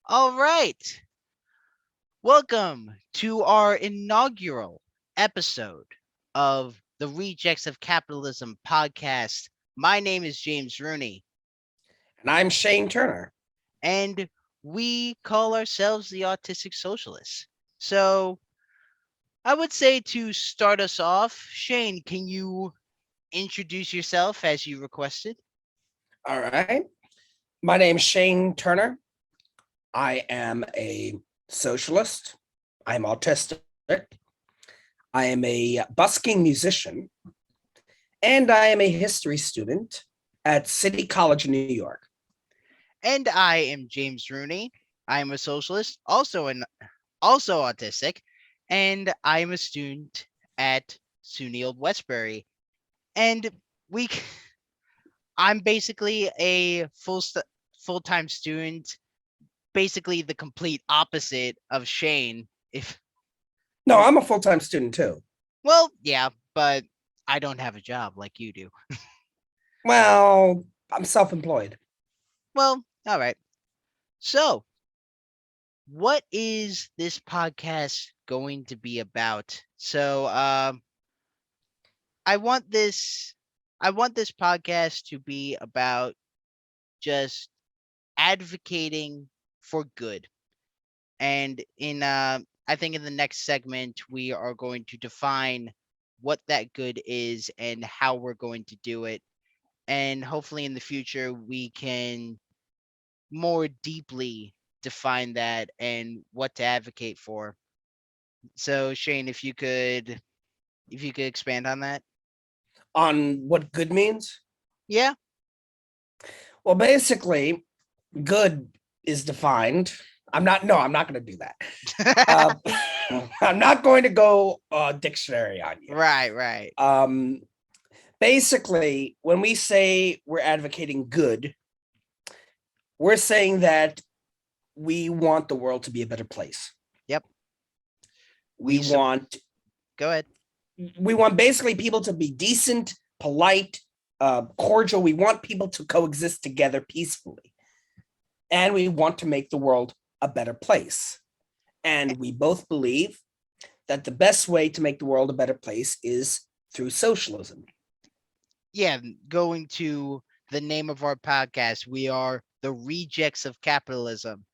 All right. Welcome to our inaugural episode of the Rejects of Capitalism podcast. My name is James Rooney, And I'm Shane Turner. and we call ourselves the Autistic Socialists. So, I would say to start us off, Shane, can you introduce yourself as you requested? All right. My name's Shane Turner. I am a socialist. I'm autistic. I am a busking musician. And I am a history student at City College in New York. And I am James Rooney. I am a socialist, also autistic, and I am a student at SUNY Old Westbury. And we, I'm basically a full time student, basically the complete opposite of Shane. If No, I'm a full-time student too. well, yeah, but I don't have a job like you do. Well, I'm self-employed. Well, all right. So, what is this podcast going to be about? So, I want this I want this podcast to be about just advocating for good. And in I think in the next segment we are going to define what that good is and how we're going to do it. And hopefully in the future we can more deeply define that and what to advocate for. So Shane, if you could expand on that. On what good means? Yeah. Well, basically, good is defined. I'm not going to do that. I'm not going to go dictionary on you. Right, right. Basically, when we say we're advocating good, we're saying that we want the world to be a better place. Yep. We sup- want Go ahead. we want basically people to be decent, polite, cordial. We want people to coexist together peacefully, and we want to make the world a better place. And we both believe that the best way to make the world a better place is through socialism. Yeah, going to the name of our podcast, we are the Rejects of Capitalism.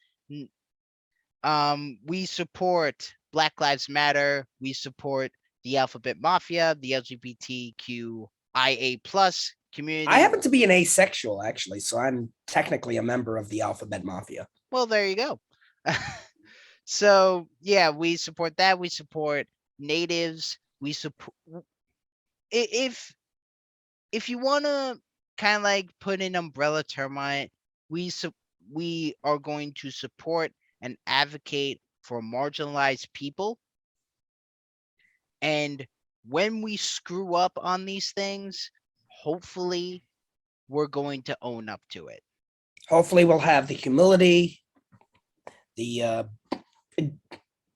We support Black Lives Matter. We support the Alphabet Mafia, the LGBTQIA plus I community. happen to be an asexual, actually, so I'm technically a member of the Alphabet Mafia. Well, there you go. So yeah, we support that. We support natives. We support if if you want to kind of like put an umbrella term on it, we are going to support and advocate for marginalized people. And when we screw up on these things, hopefully we're going to own up to it. Hopefully, we'll have the humility, the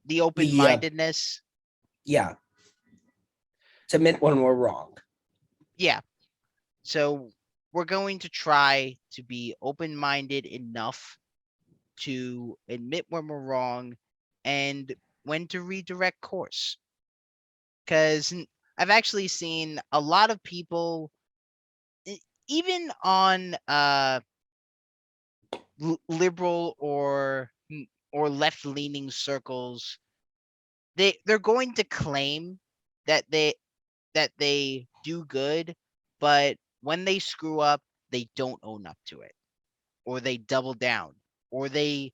The open the mindedness. yeah, to admit when we're wrong. Yeah. So we're going to try to be open minded enough to admit when we're wrong and when to redirect course. Because I've actually seen a lot of people, even on liberal or left leaning circles, they're going to claim that they do good, but when they screw up, they don't own up to it, or they double down, or they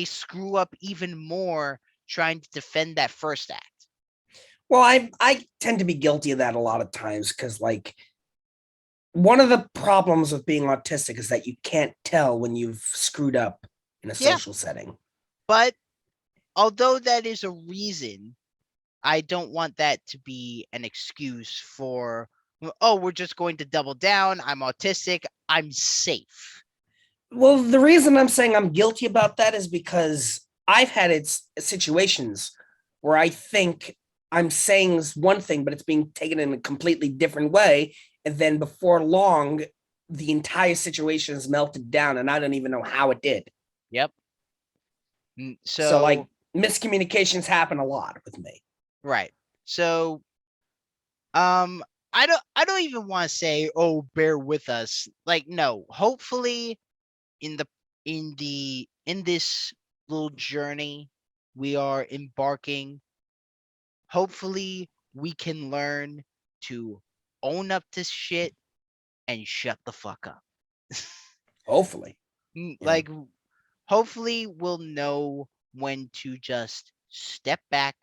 screw up even more trying to defend that first act. Well, I tend to be guilty of that a lot of times because, like, one of the problems with being autistic is that you can't tell when you've screwed up in a Yeah, social setting. but although that is a reason, I don't want that to be an excuse for, oh, we're just going to double down. I'm autistic. I'm safe. Well, the reason I'm saying I'm guilty about that is because I've had situations where I think I'm saying one thing, but it's being taken in a completely different way. And then before long, the entire situation is melted down, and I don't even know how it did. Yep. So like So miscommunications happen a lot with me. right. So um I don't even want to say, oh, bear with us. Like, no. Hopefully in the in this little journey we are embarking, hopefully we can learn to own up to shit and shut the fuck up. Hopefully. Yeah. Like, hopefully we'll know when to just step back.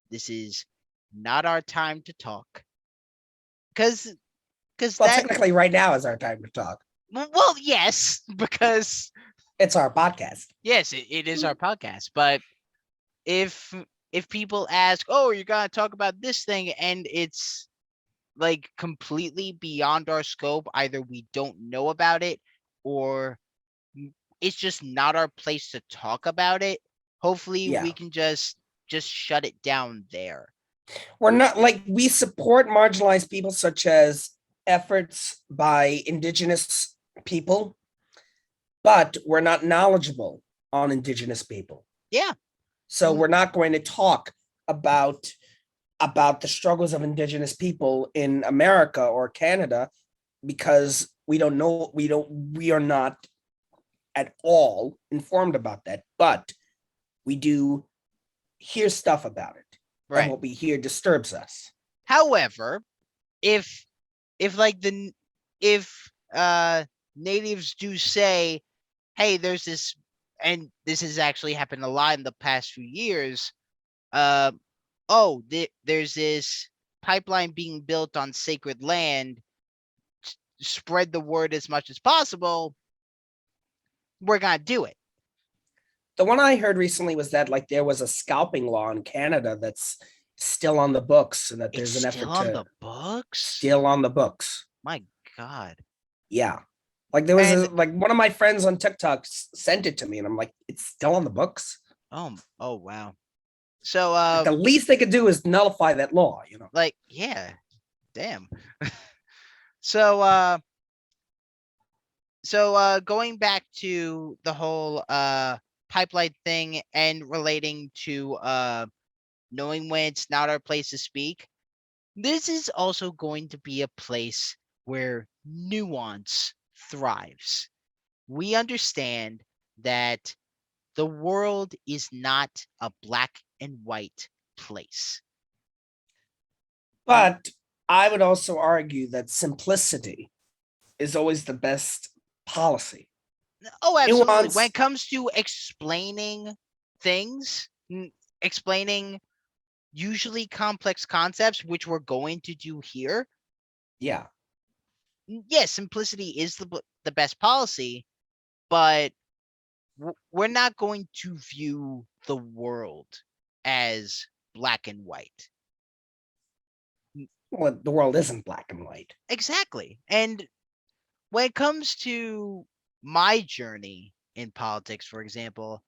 This is not our time to talk. Cuz Well, that technically right now is our time to talk. well, yes, because It's our podcast. yes, it is our podcast, but if people ask, "Oh, you're going to talk about this thing," and it's like completely beyond our scope, either we don't know about it or it's just not our place to talk about it, hopefully Yeah. we can just shut it down there. We're not like we support marginalized people such as efforts by indigenous people, but we're not knowledgeable on indigenous people. Yeah. So Mm, we're not going to talk about about the struggles of indigenous people in America or Canada because we are not at all informed about that, but we do hear stuff about it. And right. what we hear disturbs us. However, if like if natives do say, hey, there's this, and this has actually happened a lot in the past few years, uh oh, there's this pipeline being built on sacred land, spread the word as much as possible, we're gonna do it. The one I heard recently was that like there was a scalping law in Canada that's still on the books and that It's there's an still effort on to the books. still on the books. My God. Yeah. Like there was And like one of my friends on TikTok sent it to me and I'm like, it's still on the books. oh wow. So Like the least they could do is nullify that law, you know. like, yeah, damn. So going back to the whole pipeline thing and relating to knowing when it's not our place to speak, this is also going to be a place where nuance thrives. We understand that the world is not a black and white place. Mm, But I would also argue that simplicity is always the best policy. oh, absolutely. When Nuance, it comes to explaining things, explaining usually complex concepts, which we're going to do here, yeah. yes, simplicity is the best policy, but we're not going to view the world as black and white. Well, the world isn't black and white. Exactly. And when it comes to my journey in politics, for example,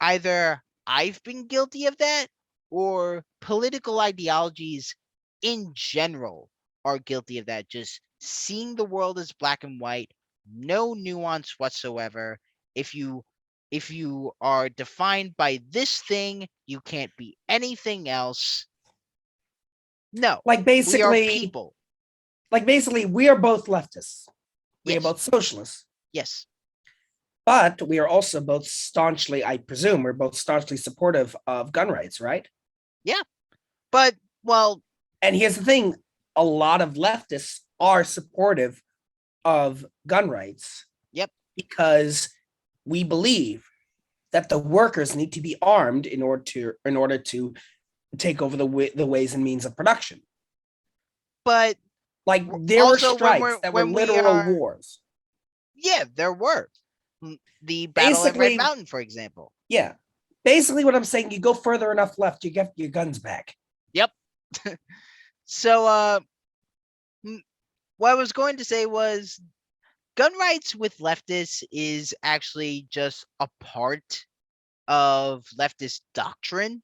either I've been guilty of that or political ideologies in general are guilty of that. Just seeing the world as black and white, no nuance whatsoever. If you are defined by this thing, you can't be anything else. No, Like we are basically, people. like basically, we are both leftists. We are Yes, both socialists, yes, but we are also both staunchly, I presume, we're both staunchly supportive of gun rights, right? yeah. But well, And here's the thing: a lot of leftists are supportive of gun rights yep. because we believe that the workers need to be armed in order to take over the ways and means of production. But Like there were also strikes that were when we literal are, wars. yeah, there were the battle at Red Basically, Mountain, for example. yeah. Basically, what I'm saying, you go further enough left, you get your guns back. Yep. So what I was going to say was gun rights with leftists is actually just a part of leftist doctrine.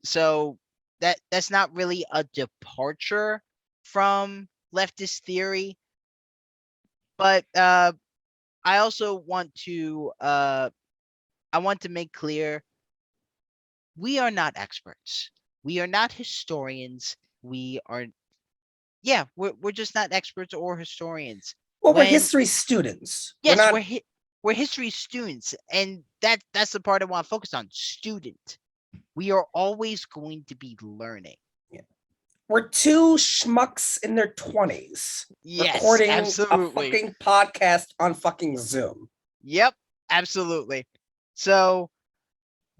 So that's not really a departure from leftist theory, but I also want to I want to make clear we are not experts. We are not historians. We are, yeah, we're just not experts or historians. Well, we're When, history students. We're yes, not. we're history students, and that's the part I want to focus on. Student. We are always going to be learning. Yeah. We're two schmucks in their 20s Yes, recording a absolutely. fucking podcast on fucking Zoom. Yep, absolutely. So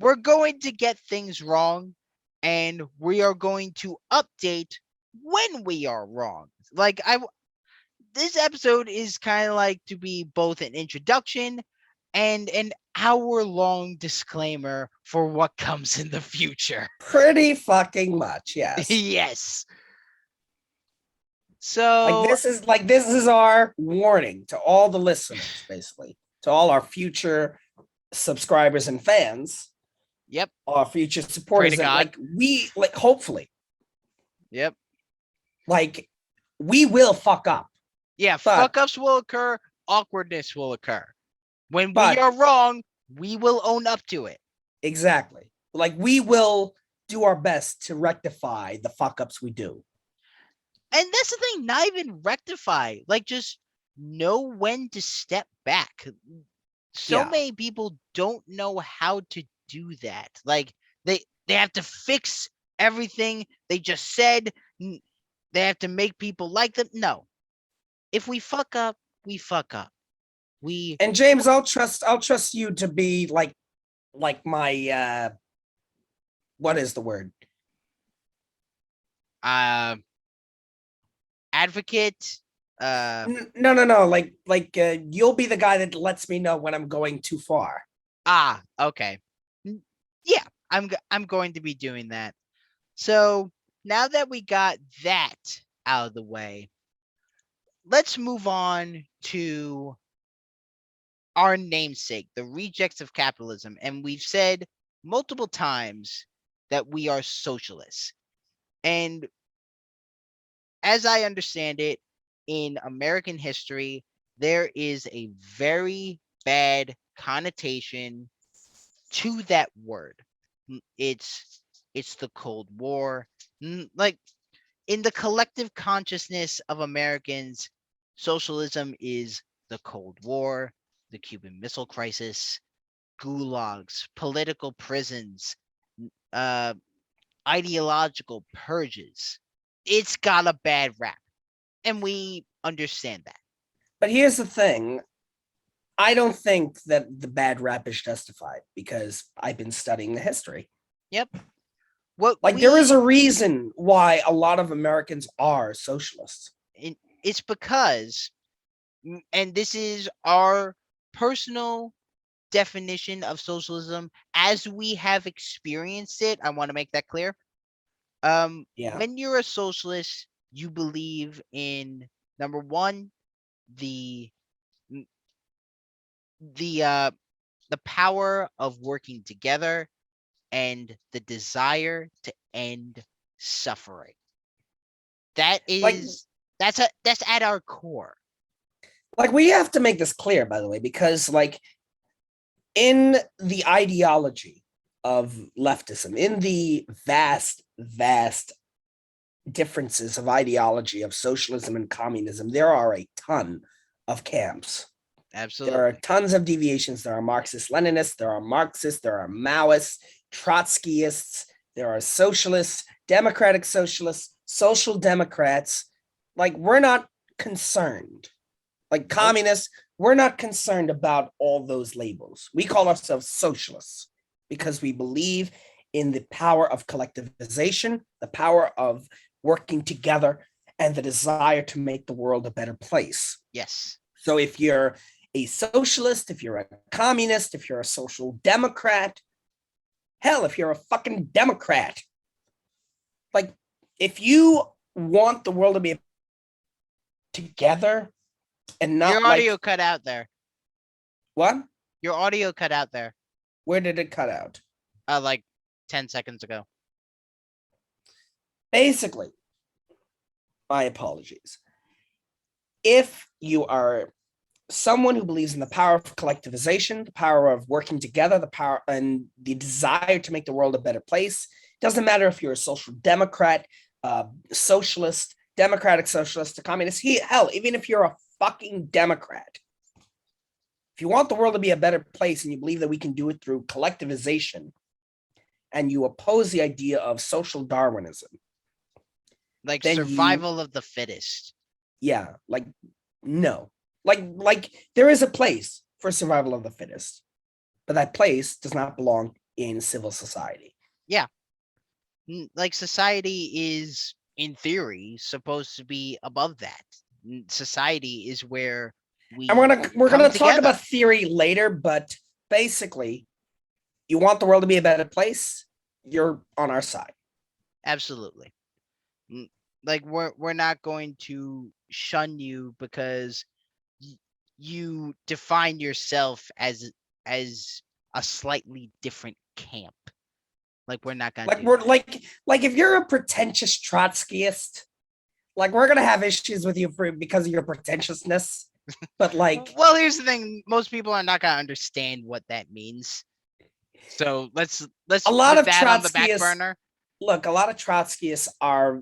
we're going to get things wrong, and we are going to update when we are wrong. Like this episode is kind of like to be both an introduction and an hour-long disclaimer for what comes in the future. Pretty fucking much, yes. Yes. Like So, this is our warning to all the listeners, basically, to all our future subscribers and fans, yep, our future pray to supporters. That God. hopefully, Yep. like we will fuck up, Yeah, fuck but ups will occur, awkwardness will occur. When we but are wrong, we will own up to it. exactly, like we will do our best to rectify the fuck ups we do. And that's the thing, not even rectify. Like, just know when to step back. So Yeah, many people don't know how to do that. Like, they have to fix everything they just said. They have to make people like them. No. If we fuck up, we fuck up. We and James, I'll trust you to be like my what is the word? uh advocate. Uh No. Like you'll be the guy that lets me know when I'm going too far. okay. Yeah, I'm going to be doing that. So now that we got that out of the way, let's move on to our namesake, the rejects of capitalism. And we've said multiple times that we are socialists. And as I understand it, in American history, there is a very bad connotation to that word. It's the Cold War. Like, in the collective consciousness of Americans, socialism is the Cold War, the Cuban Missile Crisis, gulags, political prisons, uh, ideological purges. It's got a bad rap, and we understand that. But here's the thing. I don't think that the bad rap is justified because I've been studying the history. Yep. What Like there is we a reason why a lot of Americans are socialists. it's because, and this is our personal definition of socialism as we have experienced it. I want to make that clear. Yeah. When you're a socialist, you believe in, number one, the the uh the power of working together and the desire to end suffering. That Like is that's at our core. like we have to make this clear, by the way, because like in the ideology of leftism, in the vast differences of ideology of socialism and communism, there are a ton of camps. There are Absolutely. tons of deviations. There are Marxist Leninists, there are Marxists, there are Maoists, Trotskyists, there are socialists, democratic socialists, social democrats. Like, we're not concerned. Like, Nope. communists, we're not concerned about all those labels. We call ourselves socialists because we believe in the power of collectivization, the power of working together, and the desire to make the world a better place. Yes. So if you're a socialist, if you're a communist, if you're a social democrat, hell, if you're a fucking Democrat, like if you want the world to be together and not Your like audio cut out there. what? Your audio cut out there. Where did it cut out? Like 10 seconds ago. Basically, my apologies. If you are someone who believes in the power of collectivization, the power of working together, the power and the desire to make the world a better place. Doesn't matter if you're a social democrat, socialist, democratic socialist, a communist. Hell, even if you're a fucking Democrat, if you want the world to be a better place and you believe that we can do it through collectivization, and you oppose the idea of social Darwinism, Like then you, survival of the fittest. yeah, like, no. Like there is a place for survival of the fittest, but that place does not belong in civil society. Yeah. Like society is, in theory, supposed to be above that. Society is where And we we're come gonna talk together. about theory later, but basically, you want the world to be a better place, you're on our side. Absolutely. Like we're not going to shun you because you define yourself as a slightly different camp. Like we're not gonna Like do we're that. like if you're a pretentious Trotskyist, like we're gonna have issues with you for because of your pretentiousness. But like Well, here's the thing: most people are not gonna understand what that means. So let's a lot put of that on the back Trotskyists, burner. look, a lot of Trotskyists are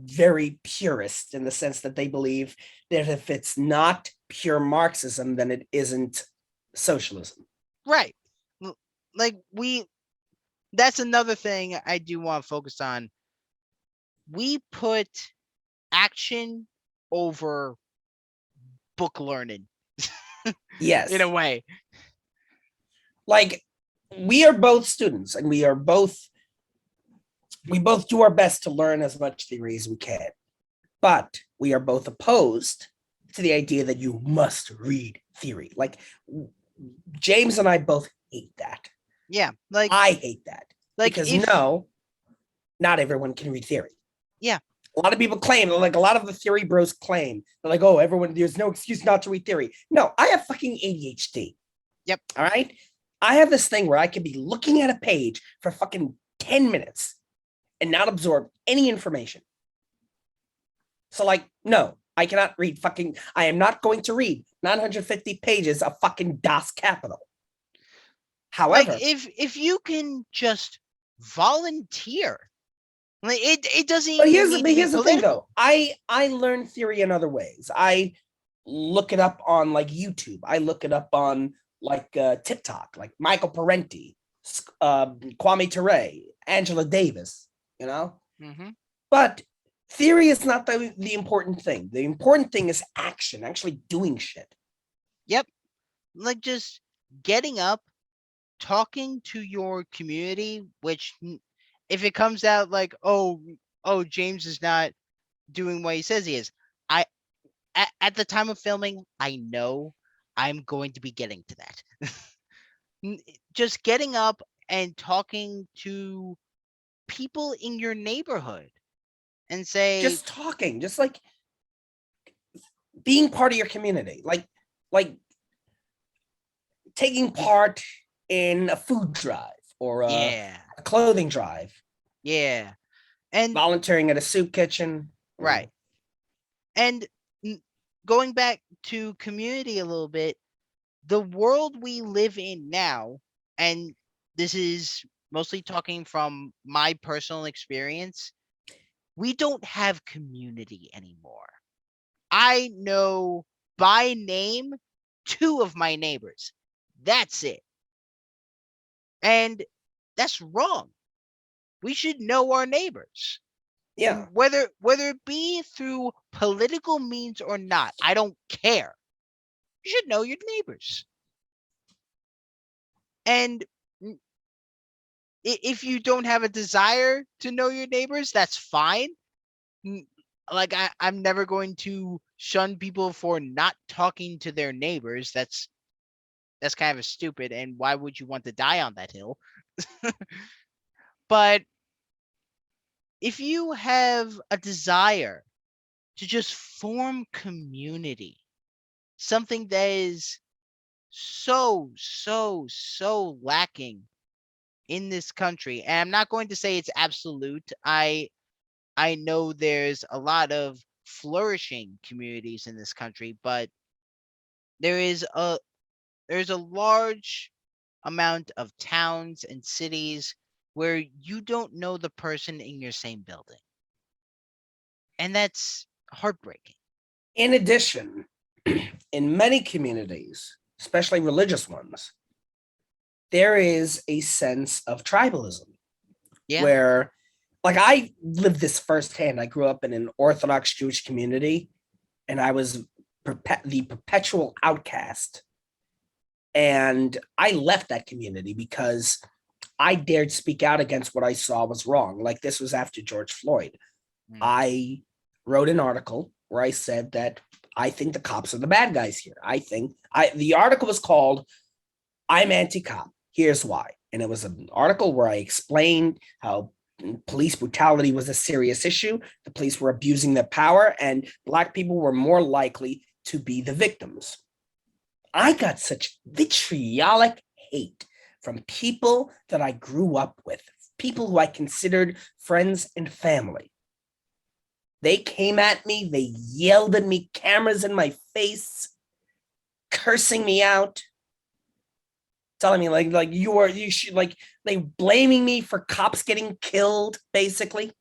very purist in the sense that they believe that if it's not pure Marxism, then it isn't socialism. Right. Like that's another thing I do want to focus on. We put action over book learning in a Yes, way. like we are both students, and we both do our best to learn as much theory as we can, but we are both opposed to the idea that you must read theory. Like James and I both hate that. Yeah. I hate that Like because if no, not everyone can read theory. yeah. A lot of people claim, like a lot of the theory bros claim, they're like, oh, everyone, there's no excuse not to read theory. No, I have fucking ADHD. Yep. All right. I have this thing where I could be looking at a page for fucking 10 minutes and not absorb any information. So, like, no, I cannot read fucking, I am not going to read 950 pages of fucking Das Capital. Like However, if you can just volunteer. Like it doesn't but even need to be here's the thing political. though. I learn theory in other ways. I look it up on like YouTube. I look it up on like TikTok, like Michael Parenti, Kwame Ture, Angela Davis. You know, Mm-hmm. but theory is not the important thing. The important thing is action, actually doing shit. Yep. Like just getting up, talking to your community, which if it comes out like, oh, James is not doing what he says he is, I at the time of filming, I know I'm going to be getting to that. Just getting up and talking to people in your neighborhood and say, Just talking, just like being part of your community, like taking part in a food drive or yeah, a clothing drive, yeah, and volunteering at a soup kitchen. right. And going back to community a little bit, the world we live in now, and this is mostly talking from my personal experience, we don't have community anymore. I know by name two of my neighbors. That's it. And that's wrong. We should know our neighbors. Yeah, Whether it be through political means or not, I don't care. You should know your neighbors. And if you don't have a desire to know your neighbors, that's fine. Like I'm never going to shun people for not talking to their neighbors. That's kind of stupid. And why would you want to die on that hill? But if you have a desire to just form community, something that is so lacking in this country, and I'm not going to say it's absolute. I know there's a lot of flourishing communities in this country, but there is a there's a large amount of towns and cities where you don't know the person in your same building. And that's heartbreaking. In addition, in many communities, especially religious ones, there is a sense of tribalism Yeah. where, like, I lived this firsthand. I grew up in an Orthodox Jewish community, and I was the perpetual outcast. And I left that community because I dared speak out against what I saw was wrong. Like, this was after George Floyd. Mm. I wrote an article where I said that I think the cops are the bad guys here. The article was called "I'm Anti-Cop. Here's Why," and it was an article where I explained how police brutality was a serious issue. The police were abusing their power, and Black people were more likely to be the victims. I got such vitriolic hate from people that I grew up with, people who I considered friends and family. They came at me, they yelled at me, cameras in my face, cursing me out, telling me you should, like, they blaming me for cops getting killed, basically.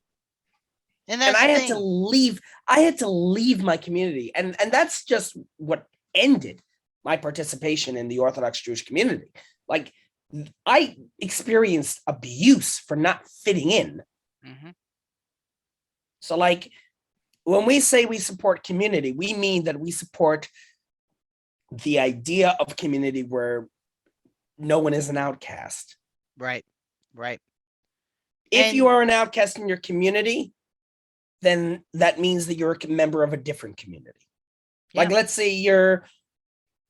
And And that's the thing. I had to leave my community. And that's just what ended my participation in the Orthodox Jewish community. Like, I experienced abuse for not fitting in. Hmm. So, like, when we say we support community, we mean that we support the idea of community where no one is an outcast. Right. Right. If you And are an outcast in your community, then that means that you're a member of a different community. yeah. Like, let's say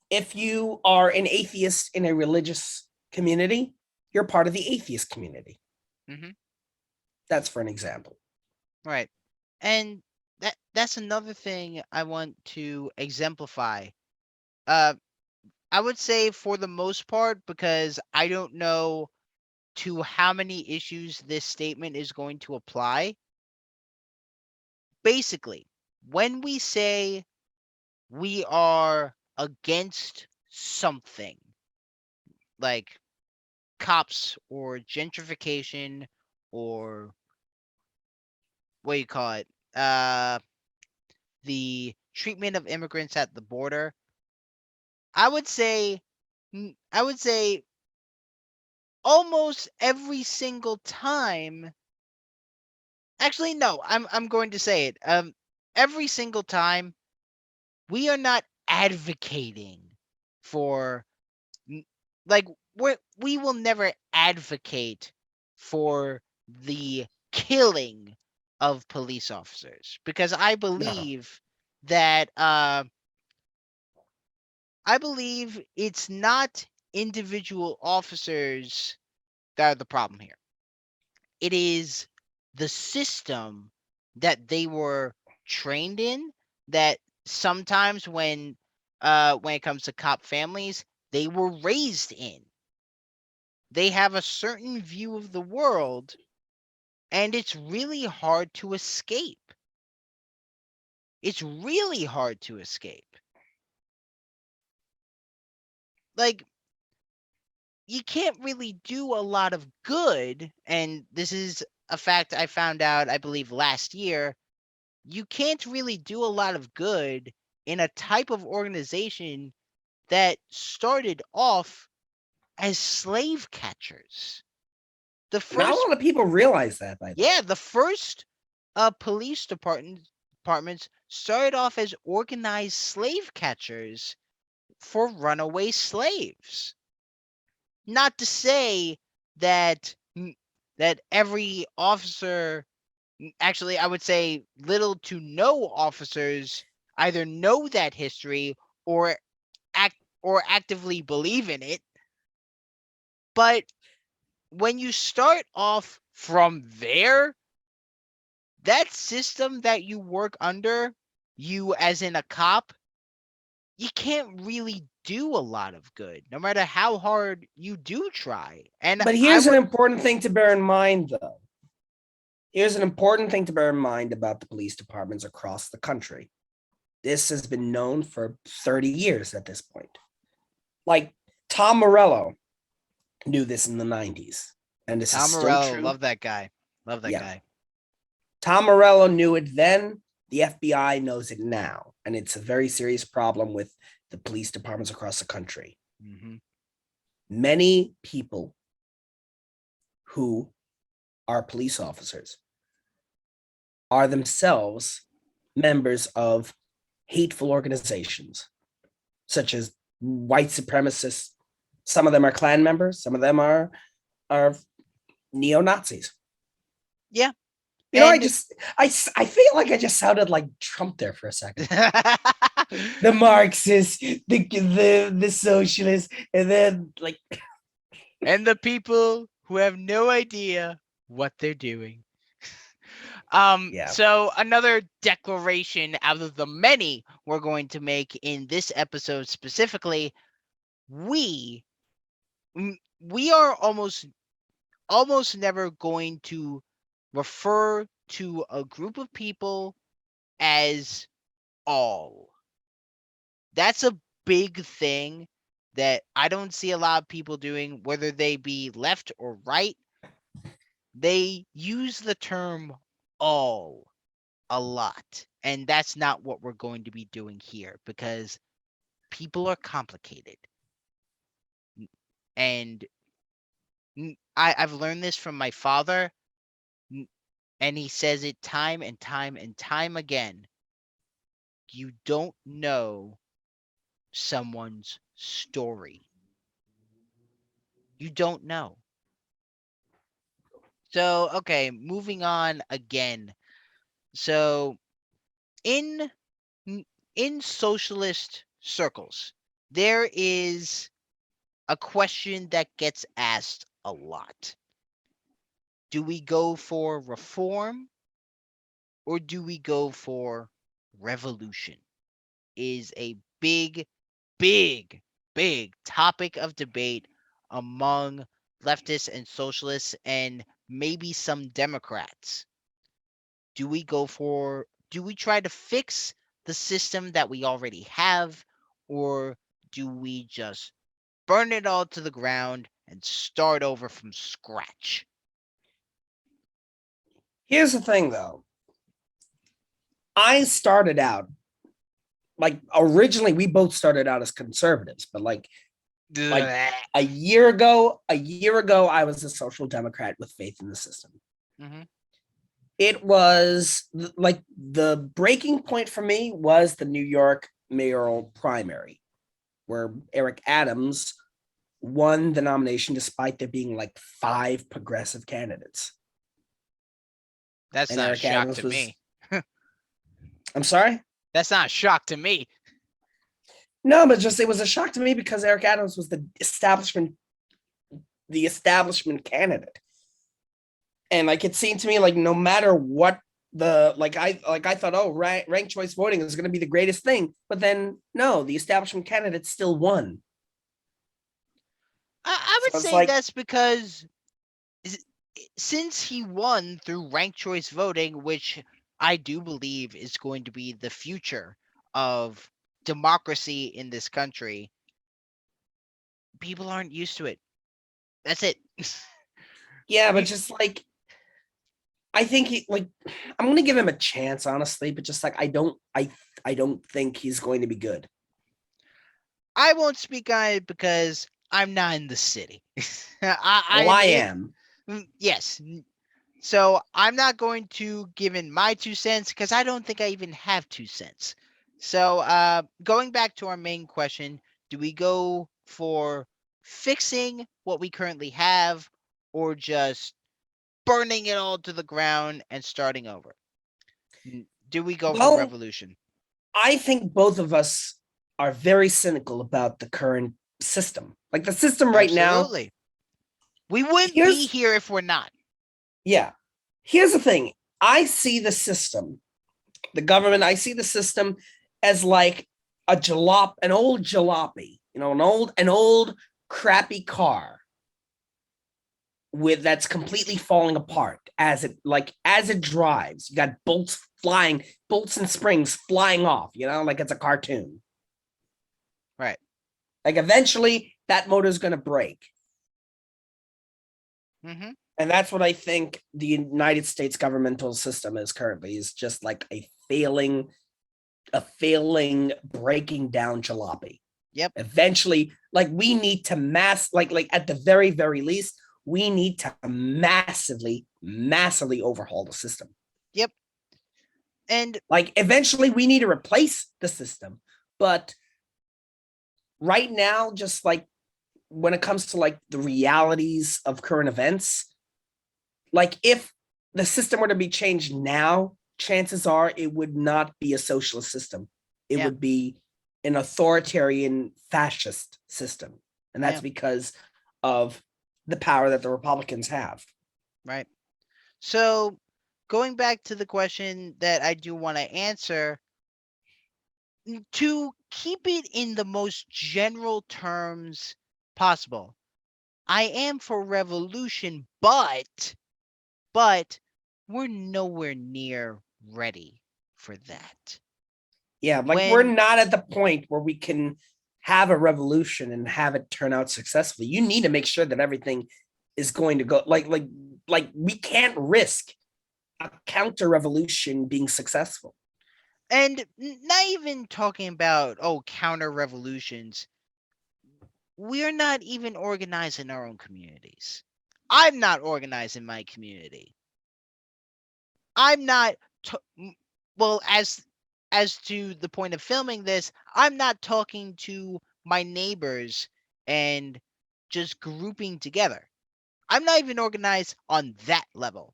if you are an atheist in a religious community, you're part of the atheist community. Hmm. That's for an example. Right. And that's another thing I want to exemplify. Uh I would say for the most part, because I don't know to how many issues this statement is going to apply. Basically, when we say we are against something like cops or gentrification or what do you call it? Uh the treatment of immigrants at the border, I would say I would say almost every single time. Actually, no, I'm going to say it. Every single time we are not advocating for n- like we will never advocate for the killing of police officers because No. that I believe it's not individual officers that are the problem here. It is the system that they were trained in, that sometimes when it comes to cop families, they were raised in. They have a certain view of the world, and it's really hard to escape. It's really hard to escape. Like, you can't really do a lot of good, and this is a fact I found out, I believe, last year. You can't really do a lot of good in a type of organization that started off as slave catchers. The Not a first lot of people realize that, by the way. Yeah, the first police departments started off as organized slave catchers for runaway slaves. Not to say that that every officer, actually, I would say little to no officers either know that history or actively believe in it. But when you start off from there, that system that you work under, you as in a cop, you can't really do a lot of good, no matter how hard you do try. And But I here's an would, important thing to bear in mind, though. Here's an important thing to bear in mind about the police departments across the country. This has been known for 30 years at this point. Like Tom Morello knew this in the 90s, and this is Tom still Morello, true. love that guy. Love that Yeah. guy. Tom Morello knew it then. The FBI knows it now. And it's a very serious problem with the police departments across the country. Hmm. Many people who are police officers are themselves members of hateful organizations, such as white supremacists. Some of them are Klan members, some of them are neo Nazis. Yeah. You know, And I feel like I just sounded like Trump there for a second. The Marxists, the socialists, and then like and the people who have no idea what they're doing. yeah. So another declaration out of the many we're going to make in this episode specifically, we we are almost never going to refer to a group of people as all. That's a big thing that I don't see a lot of people doing, whether they be left or right. They use the term all a lot. And that's not what we're going to be doing here because people are complicated. And I've learned this from my father, and he says it time and time and time again. You don't know someone's story. You don't know. So, okay, moving on again. So, in in socialist circles, there is a question that gets asked a lot. Do we go for reform or do we go for revolution? Is a big, big topic of debate among leftists and socialists and maybe some Democrats. Do we try to fix the system that we already have, or do we just burn it all to the ground and start over from scratch? Here's the thing though. I started out like originally we both started out as conservatives, but like a year ago I was a social democrat with faith in the system. Mm-hmm. It was like the breaking point for me was the New York mayoral primary where Eric Adams won the nomination despite there being like 5 progressive candidates. That's And not a Eric shock Adams to was, me. I'm sorry? That's not a shock to me. No, but just it was a shock to me because Eric Adams was the establishment candidate. And like it seemed to me like no matter what I thought, oh, ranked choice voting is going to be the greatest thing, but then no, the establishment candidate still won. I So would it's say like, that's because since he won through ranked choice voting, which I do believe is going to be the future of democracy in this country, people aren't used to it. That's it. yeah, but You, just like I think I'm going to give him a chance, honestly, but just like I don't think he's going to be good. I won't speak on it because I'm not in the city. Well, I'm I in. am. Yes. So I'm not going to give in my 2 cents because I don't think I even have 2 cents. So going back to our main question, do we go for fixing what we currently have or just burning it all to the ground and starting over? Do we go for Well, revolution? I think both of us are very cynical about the current system. Like the system right now, Absolutely. We wouldn't be here's here if we're not. yeah. Here's the thing. I see the system, the government, I see the system as like an old jalopy, an old crappy car with that's completely falling apart as it drives. You got bolts and springs flying off, like it's a cartoon. Right. Like eventually that motor is going to break. Mm-hmm. And that's what I think the United States governmental system is currently, is just like a failing breaking down jalopy. Yep. Eventually, like we need to like at the very, very least, we need to massively overhaul the system. Yep. And Like eventually we need to replace the system. But right now, just like when it comes to like the realities of current events, like if the system were to be changed now, chances are it would not be a socialist system. It yeah, would be an authoritarian fascist system. And that's yeah, because of the power that the Republicans have. right. So going back to the question that I do want to answer, to keep it in the most general terms possible, I am for revolution, but we're nowhere near ready for that. Yeah, like we're When not at the point where we can have a revolution and have it turn out successfully. You need to make sure that everything is going to go like we can't risk a counter revolution being successful. and not even talking about counter revolutions, we're not even organized in our own communities. I'm not organized in my community. I'm not well, as to the point of filming this, I'm not talking to my neighbors and just grouping together. I'm not even organized on that level.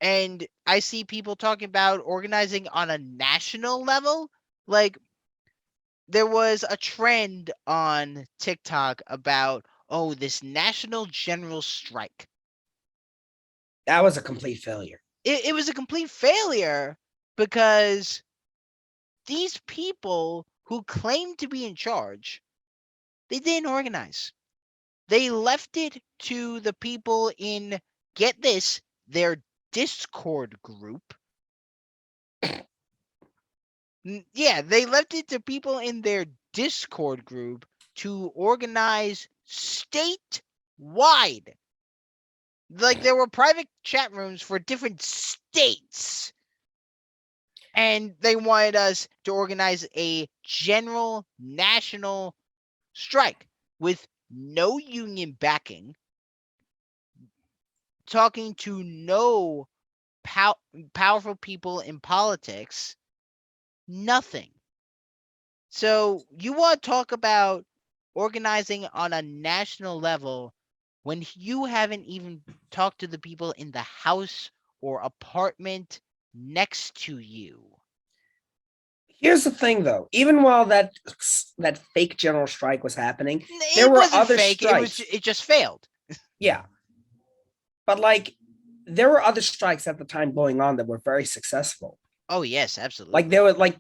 And I see people talking about organizing on a national level. Like, there was a trend on TikTok about, this national general strike. That was a complete failure. It was a complete failure because these people who claim to be in charge, they didn't organize. They left it to the people in, get this, their Discord group. Yeah, they left it to people in their Discord group to organize statewide. Like, there were private chat rooms for different states. And they wanted us to organize a general national strike with no union backing, talking to no powerful people in politics, nothing. So you want to talk about organizing on a national level when you haven't even talked to the people in the house or apartment next to you. Here's the thing, though. Even while that fake general strike was happening, there It were wasn't other fake. strikes. It just failed. Yeah, but like there were other strikes at the time going on that were very successful. Oh yes, Like absolutely. there was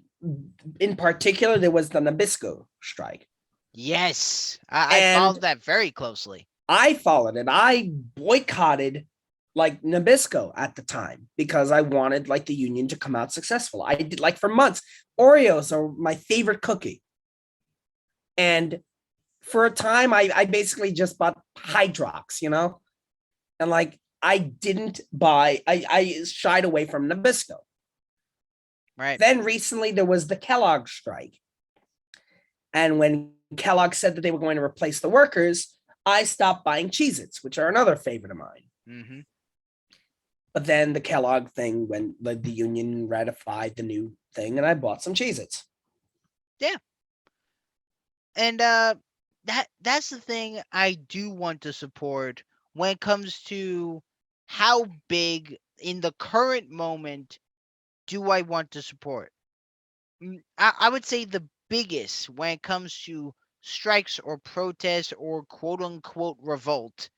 in particular there was the Nabisco strike, Yes, I and followed that very closely. I followed it. I boycotted like Nabisco at the time because I wanted like the union to come out successful. I did like for months. Oreos are my favorite cookie. And for a time, I basically just bought Hydrox, And like I didn't buy, I shied away from Nabisco. Right. Then recently there was the Kellogg strike. And when Kellogg said that they were going to replace the workers, I stopped buying Cheez Its, which are another favorite of mine. Mm-hmm. But then the Kellogg thing, when the union ratified the new thing, and I bought some Cheez Its. Yeah. And that's the thing I do want to support when it comes to how big in the current moment do I want to support. I would say the biggest when it comes to strikes or protests or quote unquote revolt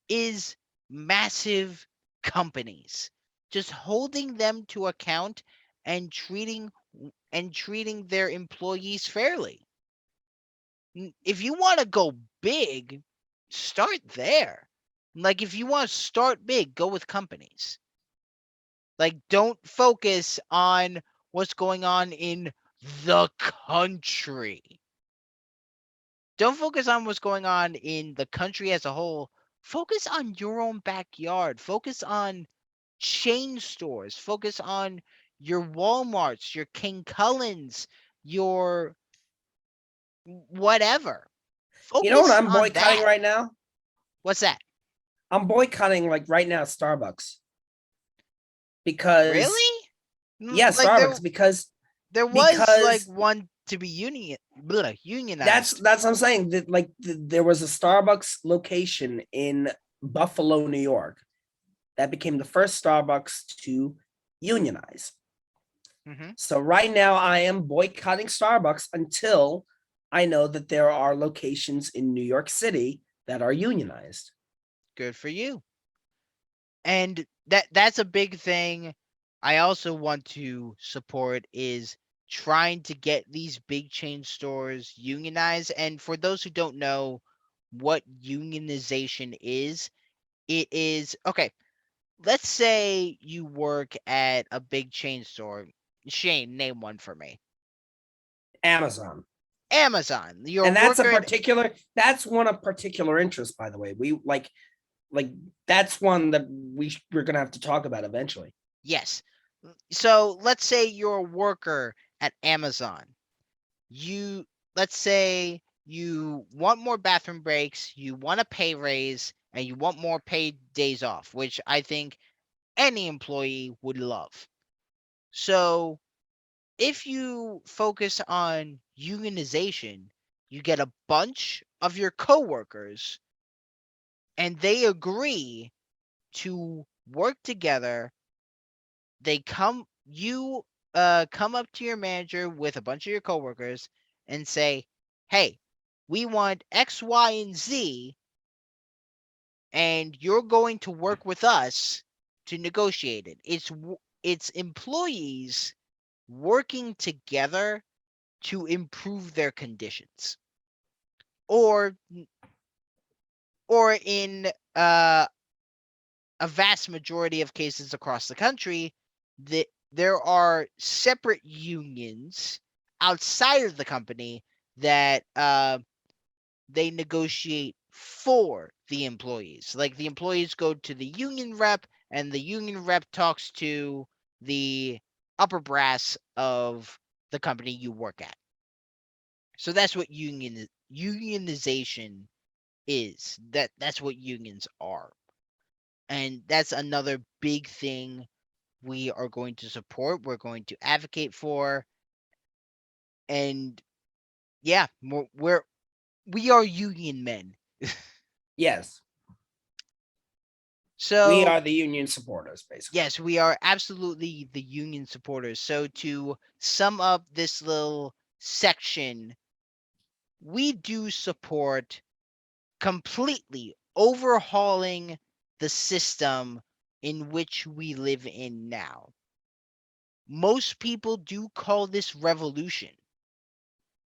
is massive companies. Just holding them to account and treating their employees fairly. If you want to go big, start there. Like if you want to start big, go with companies. Like don't focus on what's going on in the country. Don't focus on what's going on in the country as a whole. Focus on your own backyard. Focus on chain stores. Focus on your Walmarts, your King Cullens, your whatever. You know what Focus I'm on boycotting that. right now? What's that? I'm boycotting like right now Starbucks because Really? yeah, Like Starbucks there was like because one to be that's unionized. that's what I'm saying that there was a Starbucks location in Buffalo, New York that became the first Starbucks to unionize. Hmm. So right now I am boycotting Starbucks until I know that there are locations in New York City that are unionized. Good for you. And that's a big thing I also want to support is trying to get these big chain stores unionized. And for those who don't know what unionization is, it is okay. Let's say you work at a big chain store. Shane, name one for me. Amazon. Amazon. You're a And worker at that's one of particular interest, by the way. We like that's one that we're gonna have to talk about eventually. yes. So let's say you're a worker at Amazon. You let's say you want more bathroom breaks, you want a pay raise, and you want more paid days off, which I think any employee would love. So if you focus on unionization, you get a bunch of your coworkers and they agree to work together. They come you come up to your manager with a bunch of your coworkers and say, "Hey, we want X, Y, and Z, and you're going to work with us to negotiate it." It's employees working together to improve their conditions, or in a vast majority of cases across the country, there are separate unions outside of the company that they negotiate for the employees. Like the employees go to the union rep, and the union rep talks to the upper brass of the company you work at. So that's what unionization is. That's what unions are. And that's another big thing we are going to support, we're going to advocate for, and yeah, we are union men. Yes, we So are the union supporters, basically. yes, we are absolutely the union supporters. So to sum up this little section, we do support completely overhauling the system in which we live in now. Most people do call this revolution,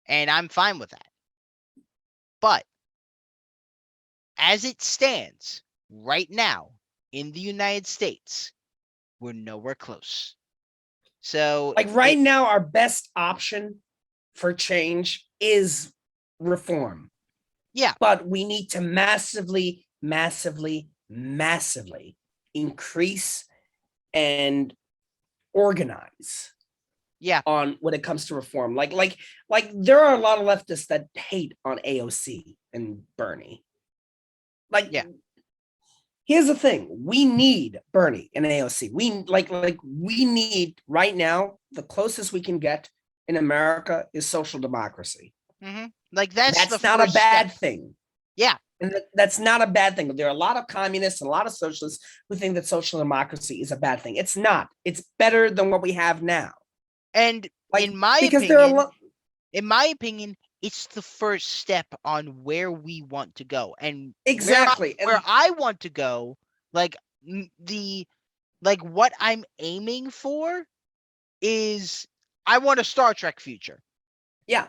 and I'm fine with that. But as it stands right now in the United States, we're nowhere close. So Like right now, our best option for change is reform, yeah, but we need to massively, massively, massively increase and organize yeah, on when it comes to reform. Like there are a lot of leftists that hate on AOC and Bernie. Like yeah. here's the thing: we need Bernie and AOC. We we need right now. The closest we can get in America is social democracy. Like that's the That's not a first step. bad thing. Yeah, And that's not a bad thing. There are a lot of communists and a lot of socialists who think that social democracy is a bad thing. It's not. It's better than what we have now. and Like in my because there are opinion, in my opinion, it's the first step on where we want to go, and exactly, where and I want to go, like the like what I'm aiming for is I want a Star Trek future. yeah,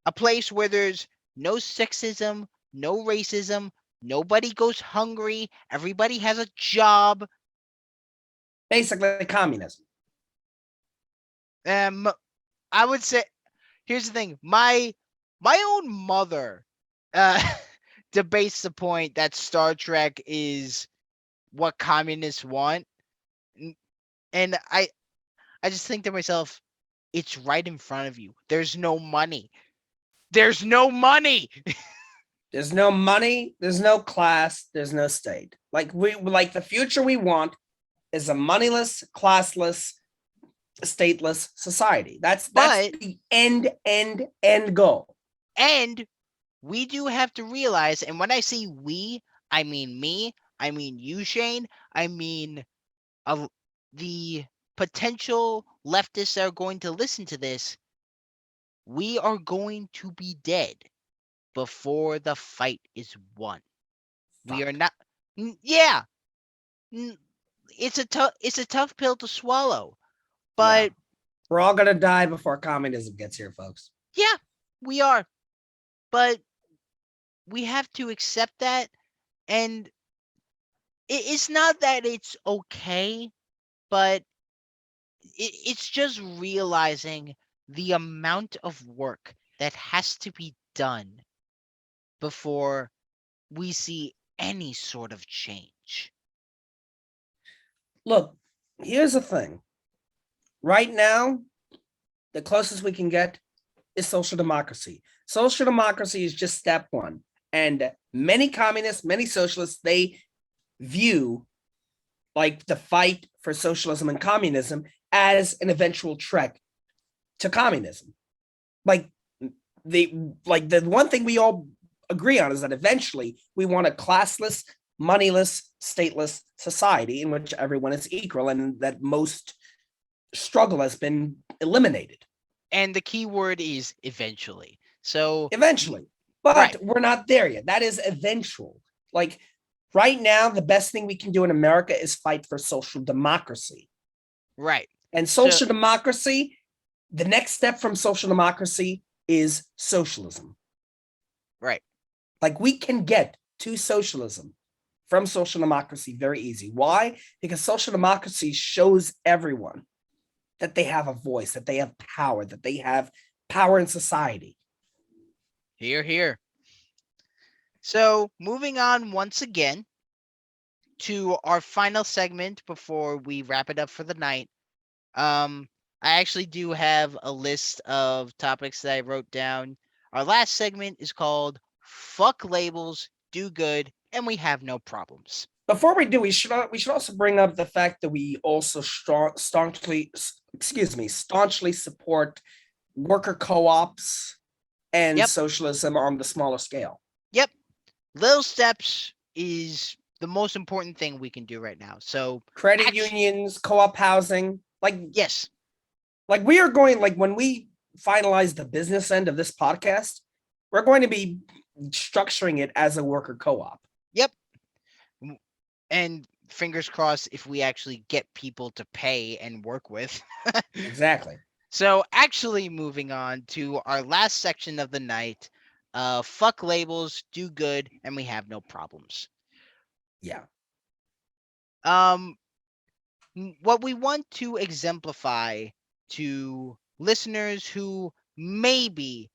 A place where there's no sexism, no racism, Nobody goes hungry. Everybody has a job. Basically, communism. Um, I would say here's the thing. My own mother uh debates the point that Star Trek is what communists want. N- And I just think to myself, it's right in front of you. There's no money. There's no money. There's no money, there's no class, there's no state. Like the future we want is a moneyless, classless, stateless society. That's But the end goal. and we do have to realize, and when I say we, I mean me, I mean you, Shane, I mean uh, the potential leftists that are going to listen to this, we are going to be dead before the fight is won. We are Fuck. not. Yeah, n- it's a tough pill to swallow, Yeah. but We're all gonna die before communism gets here, folks. yeah, we are. But we have to accept that, and it's not that it's okay, but it's just realizing the amount of work that has to be done before we see any sort of change. Look, here's the thing. Right now, the closest we can get is social democracy. Social democracy is just step one. And many communists, many socialists, they view like the fight for socialism and communism as an eventual trek to communism. Like the one thing we all agree on is that eventually we want a classless, moneyless, stateless society in which everyone is equal and that most struggle has been eliminated And the key word is eventually. So, eventually. right, But we're not there yet. That is eventual. Like right now, the best thing we can do in America is fight for social democracy. right. And So, social democracy, the next step from social democracy is socialism. right. Like we can get to socialism from social democracy very easy. Why? Because social democracy shows everyone that they have a voice, that they have power, that they have power in society. Here, here. So, moving on once again to our final segment before we wrap it up for the night. Um, I actually do have a list of topics that I wrote down. Our last segment is called Fuck Labels, Do Good, and We Have No Problems. Before we do, we should also bring up the fact that we also staunchly support worker co-ops and Yep, socialism on the smaller scale. yep. Little steps is the most important thing we can do right now. So, Credit actually, unions, co-op housing, yes, like we are going like when we finalize the business end of this podcast, we're going to be structuring it as a worker co-op. yep. And fingers crossed if we actually get people to pay and work with. Exactly. So, actually, moving on to our last section of the night, fuck labels, do good, and we have no problems. Yeah. Um, what we want to exemplify to listeners who maybe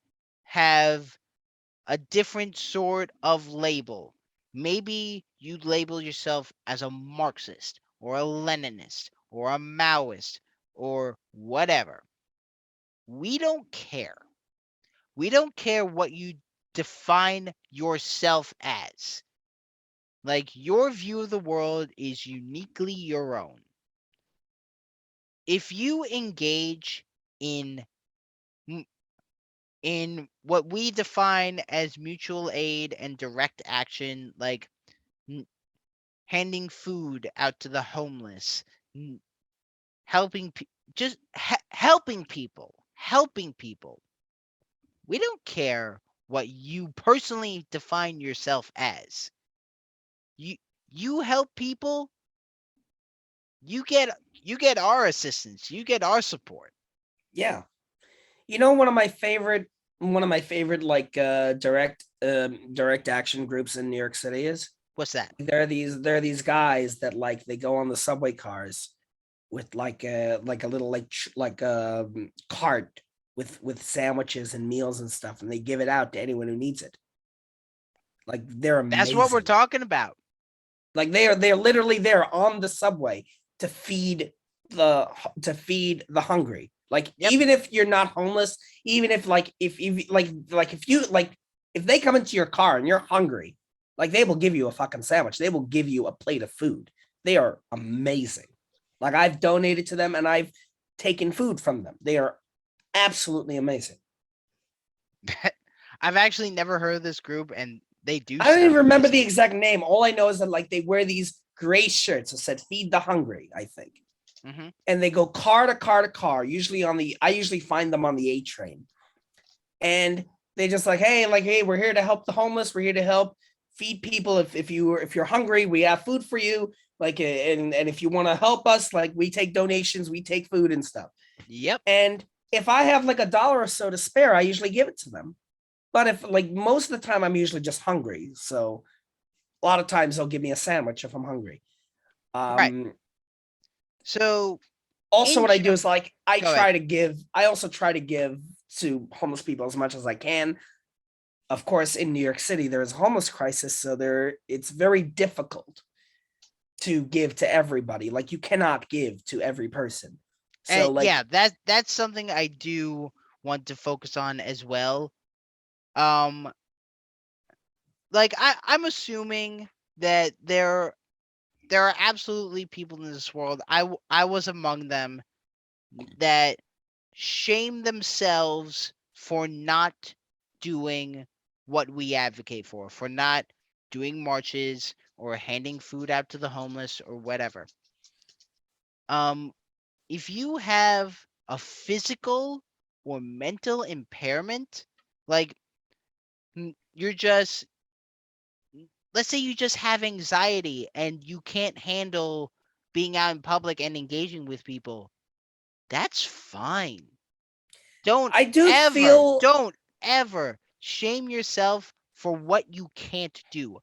have a different sort of label. Maybe you label yourself as a Marxist or a Leninist or a Maoist or whatever. We don't care. We don't care what you define yourself as. Like, your view of the world is uniquely your own. If you engage in in what we define as mutual aid and direct action, like handing food out to the homeless, n- helping helping people. We don't care what you personally define yourself as. You you help people, you get our assistance, you get our support. Yeah. You know, one of my favorite One of my favorite direct action groups in New York City is What's that? there are these guys that like they go on the subway cars with like a little cart with sandwiches and meals and stuff, and they give it out to anyone who needs it. Like they're That's what we're amazing. talking about. Like they're literally there on the subway to feed the the hungry. Like Yep. even if you're not homeless, even if if they come into your car and you're hungry, like they will give you a fucking sandwich. They will give you a plate of food. They are amazing. Like I've donated to them and I've taken food from them. They are absolutely amazing. I've actually never heard of this group, and they do I don't even sound remember the amazing. exact name. All I know is that like they wear these gray shirts that said "Feed the Hungry," I think, Hmm. and they go car to car to car. I usually find them on the A train, and they just like, hey, we're here to help the homeless. We're here to help feed people. If you're hungry, we have food for you. Like, and if you want to help us, like we take donations, we take food and stuff. Yep. And if I have like a dollar or so to spare, I usually give it to them. But if like most of the time, I'm usually just hungry, so a lot of times they'll give me a sandwich if I'm hungry. Right. Um, So, Also, in what I do gen- is like go ahead. I also try to give to homeless people as much as I can. Of course, in New York City, there is a homeless crisis, so it's very difficult to give to everybody. Like you cannot give to every person. So And like yeah, that's something I do want to focus on as well. Um, like I'm assuming that there are absolutely people in this world. I was among them that shame themselves for not doing what we advocate for not doing marches or handing food out to the homeless or whatever. Um, if you have a physical or mental impairment, like you're just, let's say you just have anxiety and you can't handle being out in public and engaging with people, that's fine. Don't I do ever, feel don't ever shame yourself for what you can't do.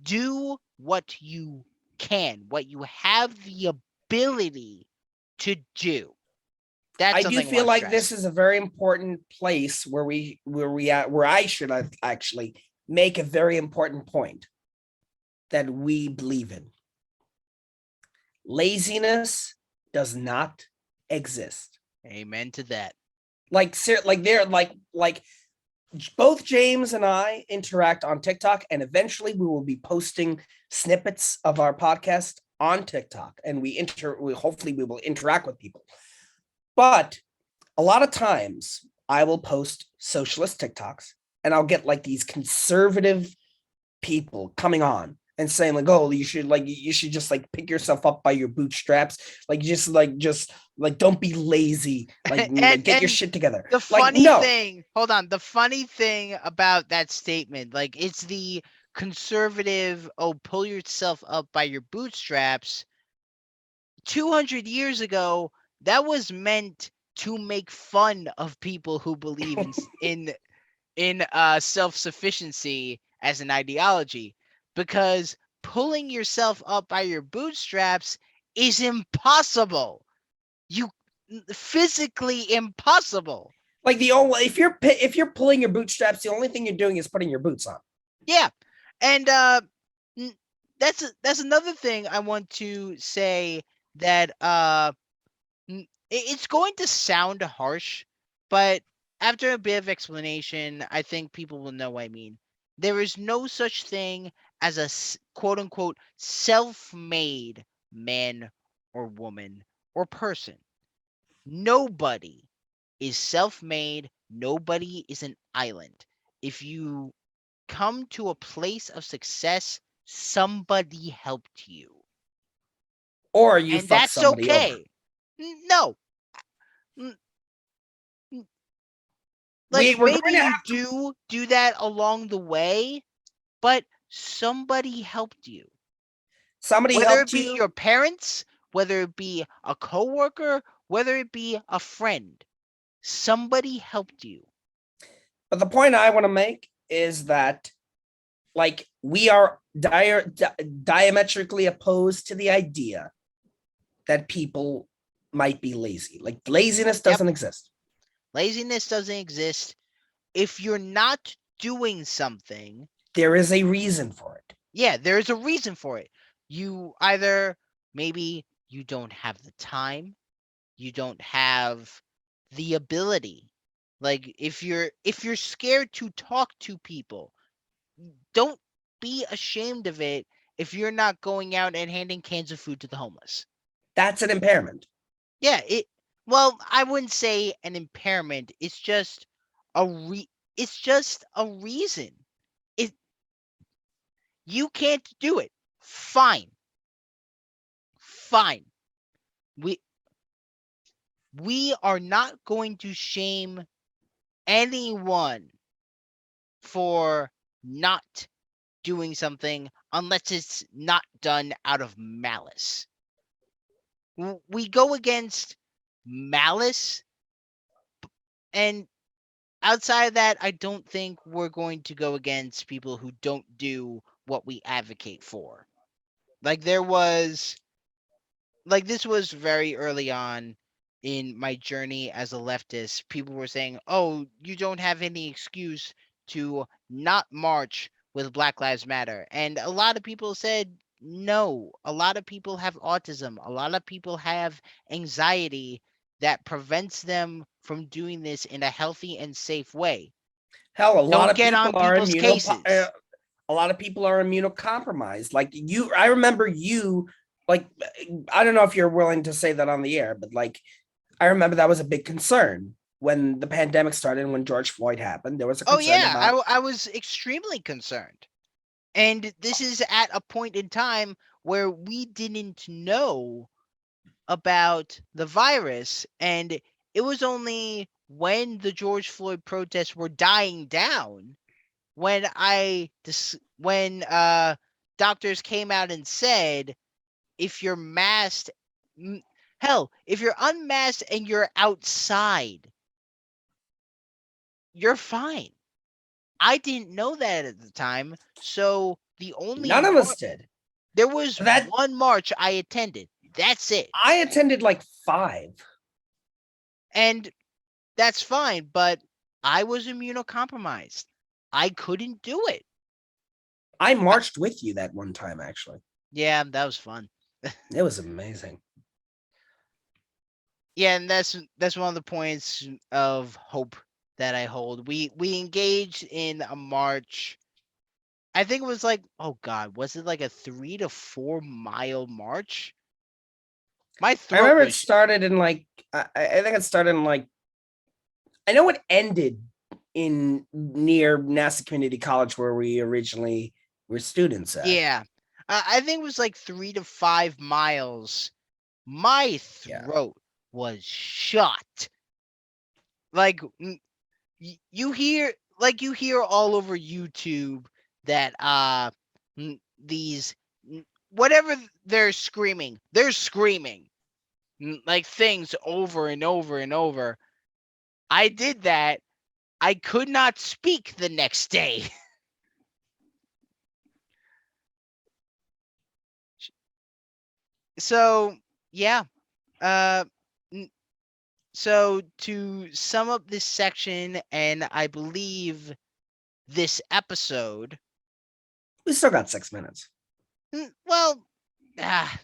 Do what you can, what you have the ability to do. That's I do something I feel want to like this stress. is a very important place where I should actually make a very important point that we believe in. Laziness does not exist. Amen to that. Like they're like both James and I interact on TikTok, and eventually we will be posting snippets of our podcast on TikTok, and we hopefully we will interact with people. But a lot of times I will post socialist TikToks, and I'll get like these conservative people coming on and saying like, oh, you should just like pick yourself up by your bootstraps, like just don't be lazy, like get your And shit together. the Like funny no, thing, hold on, the funny thing about that statement, like it's the conservative, oh, pull yourself up by your bootstraps. 200 years ago, that was meant to make fun of people who believe in self-sufficiency as an ideology, because pulling yourself up by your bootstraps is impossible. You physically impossible. like the only if you're pulling your bootstraps, the only thing you're doing is putting your boots on. Yeah. And that's another thing I want to say, that it's going to sound harsh, but after a bit of explanation, I think people will know what I mean. There is no such thing as a quote unquote self-made man or woman or person. Nobody is self-made. Nobody is an island. If you come to a place of success, somebody helped you. Or you And fuck that's somebody over. okay. No. Like We're maybe going to you have to do that along the way, but somebody helped you. somebody Whether it helped be you. your parents, whether it be a coworker, whether it be a friend, somebody helped you. But the point I want to make is that, like, we are diametrically opposed to the idea that people might be lazy. Like, laziness Yep. doesn't exist. Laziness doesn't exist. If you're not doing something, There is a reason for it. yeah, there's a reason for it. You either maybe you don't have the time, you don't have the ability. Like if you're scared to talk to people, don't be ashamed of it if you're not going out and handing cans of food to the homeless. That's an impairment. Yeah, well, I wouldn't say an impairment. A re it's just a reason. It You can't do it. Fine. Fine. We we are not going to shame anyone for not doing something unless it's not done out of malice. We go against malice, and outside of that, I don't think we're going to go against people who don't do what we advocate for. Like this was very early on in my journey as a leftist. People were saying, "Oh, you don't have any excuse to not march with Black Lives Matter." And a lot of people said, "No, a lot of people have autism. A lot of people have anxiety that prevents them from doing this in a healthy and safe way. Hell, a lot Don't of get people on are people's cases." a lot of people are immunocompromised. Like you, I remember you. Like, I don't know if you're willing to say that on the air, but like, I remember that was a big concern when the pandemic started and when George Floyd happened. There was a Oh concern yeah, about. I was extremely concerned. And this is at a point in time where we didn't know about the virus. And it was only when the George Floyd protests were dying down when doctors came out and said, if you're masked, hell, if you're unmasked and you're outside, you're fine. I didn't know that at the time. So None of us did. there was That one march I attended. That's it. I attended like 5. And that's fine, but I was immunocompromised. I couldn't do it. I marched with you that one time. Actually, Yeah, that was fun. it was amazing. Yeah, and that's one of the points of hope that I hold. We engaged in a march. I think it was like, oh god, was it like a 3 to 4 mile march? My I throat remember it was started in like. I think it started in like. I know it ended in near NASA Community College where we originally were students at. yeah. I think it was like 3 to 5 miles. My Yeah. throat was shot. Like you hear all over YouTube that these whatever they're screaming like things over and over and over. I did that. I could not speak the next day. So, yeah. Uh so to sum up this section and I believe this episode, We still got 6 minutes. well, ah,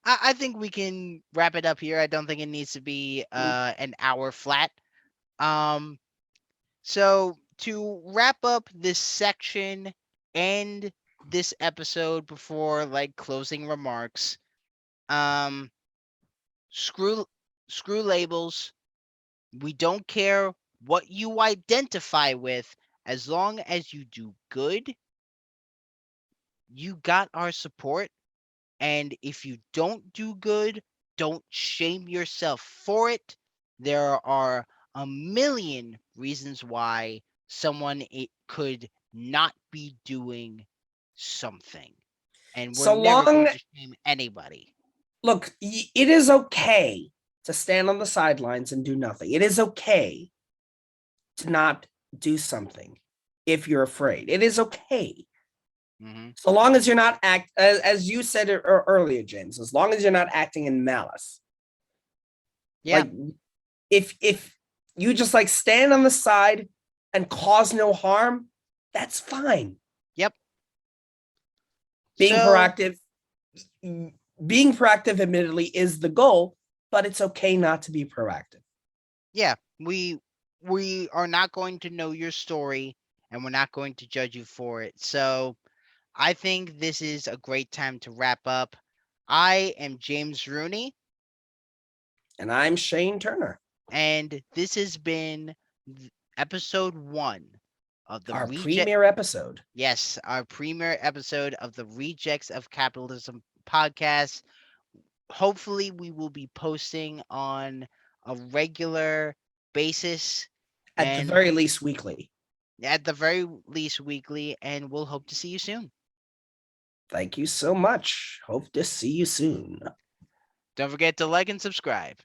I think we can wrap it up here. I don't think it needs to be an hour flat. Um, so to wrap up this section and this episode before like closing remarks, um, screw screw labels. We don't care what you identify with, as long as you do good. You got our support. And if you don't do good, don't shame yourself for it. There are a million reasons why someone it could not be doing something. And we're So never long, going to shame anybody. look, it is okay to stand on the sidelines and do nothing. It is okay to not do something if you're afraid. It is okay. Hmm. So long as you're not as you said it earlier, James, as long as you're not acting in malice. Yeah. Like if you just like stand on the side and cause no harm, that's fine. Yep. Being So proactive, being proactive admittedly is the goal, but it's okay not to be proactive. yeah, we are not going to know your story, and we're not going to judge you for it. So I think this is a great time to wrap up. I am James Rooney, And I'm Shane Turner. and this has been episode 1 of the Our Reject. premiere episode. Yes, our premiere episode of the Rejects of Capitalism podcast. Hopefully, we will be posting on a regular basis, At the and very least, weekly. at the very least weekly, and we'll hope to see you soon. Thank you so much. Hope to see you soon. Don't forget to like and subscribe.